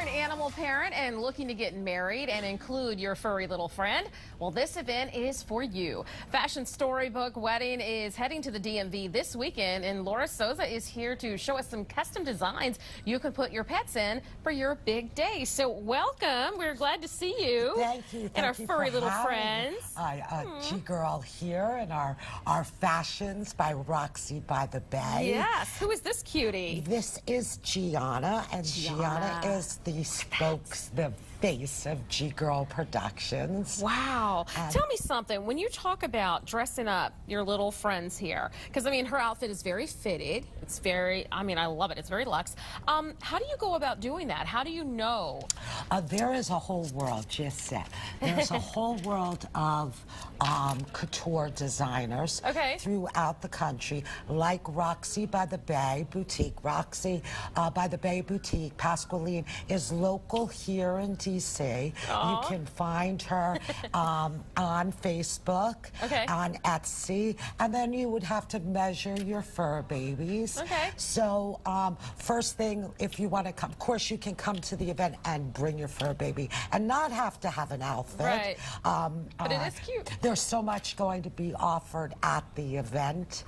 an animal parent and looking to get married and include your furry little friend? Well, this event is for you. Fashion Storybook Wedding is heading to the DMV this weekend, and Laura Souza is here to show us some custom designs you can put your pets in for your big day. So welcome. We're glad to see you. Thank you. And our furry little friends. G-Girl here and our fashions by Roxy by the Bay. Yes. Who is this cutie? This is Gianna, and Gianna is the the face of G-Girl Productions. Wow. Tell me something. When you talk about dressing up your little friends here, because, I mean, her outfit is very fitted. It's very, I mean, I love it. It's very luxe. How do you go about doing that? How do you know? There is a whole world, just said. There's a whole world of couture designers throughout the country, like Roxy by the Bay Boutique. Roxy by the Bay Boutique, Pasqualine, is local here in DC. You can find her on Facebook, on Etsy, and then you would have to measure your fur babies. So first thing, if you want to come, of course you can come to the event and bring your fur baby and not have to have an outfit. But it is cute. There's so much going to be offered at the event.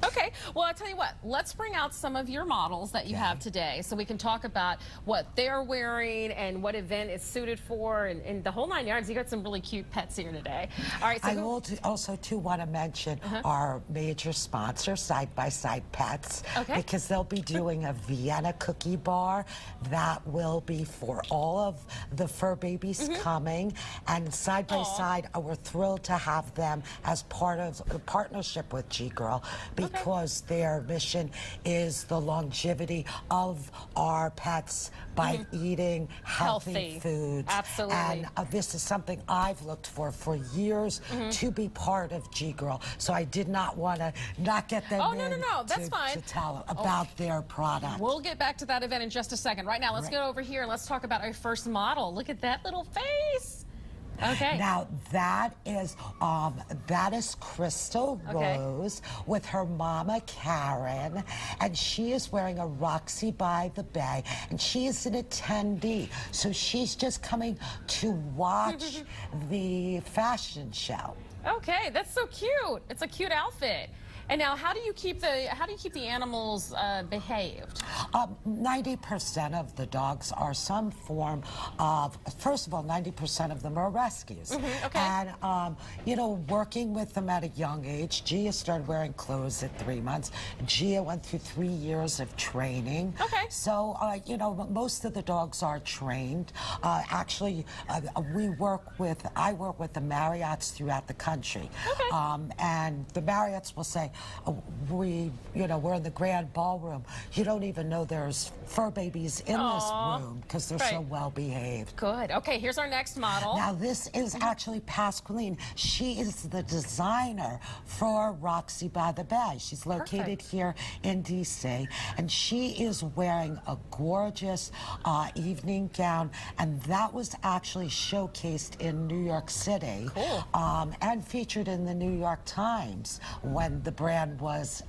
Okay, well, I'll tell you what, let's bring out some of your models that you have today so we can talk about what they're wearing and what event it's suited for and the whole 9 yards. You got some really cute pets here today. All right, so I also too want to mention our major sponsor, Side by Side Pets, because they'll be doing a Vienna cookie bar that will be for all of the fur babies coming, and Side by Side, we're thrilled to have them as part of the partnership with G-Girl, because their mission is the longevity of our pets by eating healthy foods. Absolutely. And this is something I've looked for years to be part of G-Girl. So I did not want to not get them That's fine. to tell about their product. We'll get back to that event in just a second. Right now, let's get over here and let's talk about our first model. Look at that little face. Now that is Crystal Rose with her mama Karen, and she is wearing a Roxy by the Bay, and she is an attendee, so she's just coming to watch the fashion show. Okay, that's so cute. It's a cute outfit. And now, how do you keep the animals behaved? 90% of the dogs are some form of. First of all, 90% of them are rescues. And you know, working with them at a young age. Gia started wearing clothes at 3 months. Gia went through 3 years of training. So you know, most of the dogs are trained. Actually, I work with the Marriotts throughout the country, and the Marriotts will say, we're in the grand ballroom. You don't even know there's fur babies in this room because they're so well behaved. Good. Okay, here's our next model. Now this is actually Pasqualine. She is the designer for Roxy by the Bay. She's located here in DC, and she is wearing a gorgeous evening gown, and that was actually showcased in New York City and featured in the New York Times when the brand was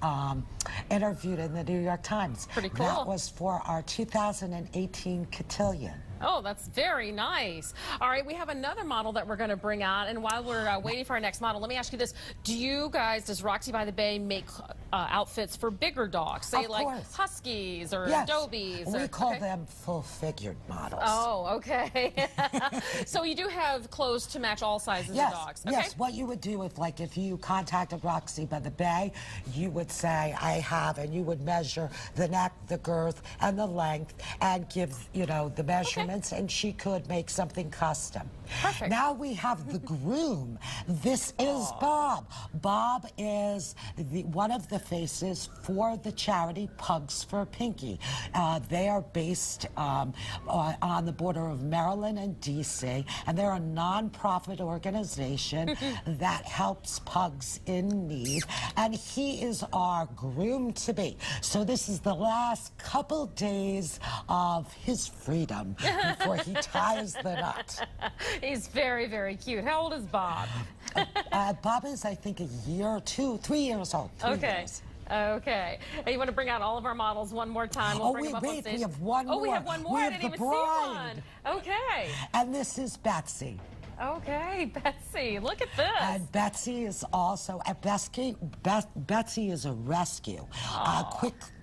interviewed in the New York Times. Pretty cool. That was for our 2018 cotillion. Oh, that's very nice. All right, we have another model that we're going to bring out, and while we're waiting for our next model, let me ask you this. Does Roxy by the Bay make outfits for bigger dogs? Say like Huskies or Dobies? We call them full-figured models. Oh, okay. So you do have clothes to match all sizes of dogs? Yes, what you would do if you contacted Roxy by the Bay, you would say, I have, and you would measure the neck, the girth, and the length, and give, the measurements, and she could make something custom. Perfect. Now we have the groom. This is Bob. Bob is one of the faces for the charity Pugs for Pinky. They are based on the border of Maryland and DC, and they're a non-profit organization that helps pugs in need, and he is our groom-to-be. So this is the last couple days of his freedom before he ties the knot. He's very, very cute. How old is Bob? Bob is, I think, a year or 3 years old. 3 years. Okay. Hey, you want to bring out all of our models one more time? We'll bring them up on wait, stage. we have one more. Oh, we have one more. We I have didn't the even bride. see one. Okay. And this is Betsy. Okay, Betsy, look at this. And Betsy is also, Betsy is a rescue.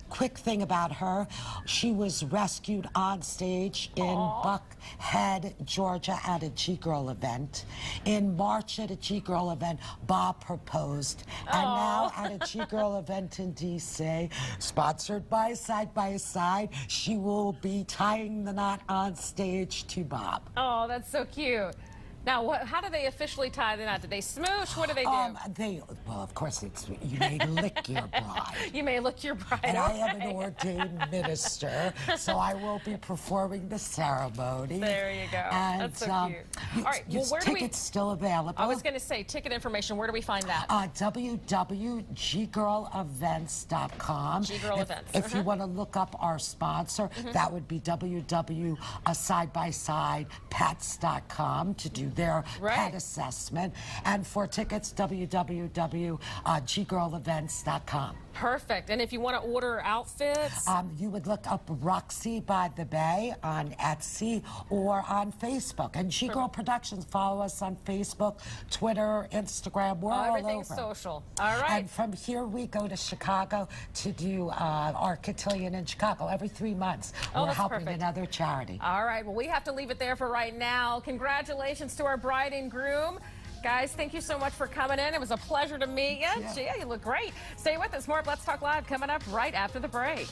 Quick thing about her, she was rescued on stage in Buckhead, Georgia at a G-Girl event. In March at a G-Girl event, Bob proposed. And now at a G-Girl event in D.C., sponsored by Side by Side, she will be tying the knot on stage to Bob. Oh, that's so cute. Now, how do they officially tie the knot? Do they smoosh? What do they do? Well, of course, you may lick your bride. You may look your bride. And I am an ordained minister, so I will be performing the ceremony. There you go. And, that's so cute. All right, well, where do we... Tickets still available. I was going to say, ticket information, where do we find that? www.ggirlevents.com. G-Girl Events. If you want to look up our sponsor, that would be www.sidebyside.pets.com to do their pet assessment. And for tickets, www.ggirlevents.com. Perfect. And if you want to order outfits? You would look up Roxy by the Bay on Etsy or on Facebook. And G-Girl Productions, follow us on Facebook, Twitter, Instagram. We're all over. Everything's social. All right. And from here, we go to Chicago to do our cotillion in Chicago every 3 months. We're helping another charity. All right. Well, we have to leave it there for right now. Congratulations to our bride and groom. Guys, thank you so much for coming in. It was a pleasure to meet you. Gia, you look great. Stay with us. More of Let's Talk Live coming up right after the break.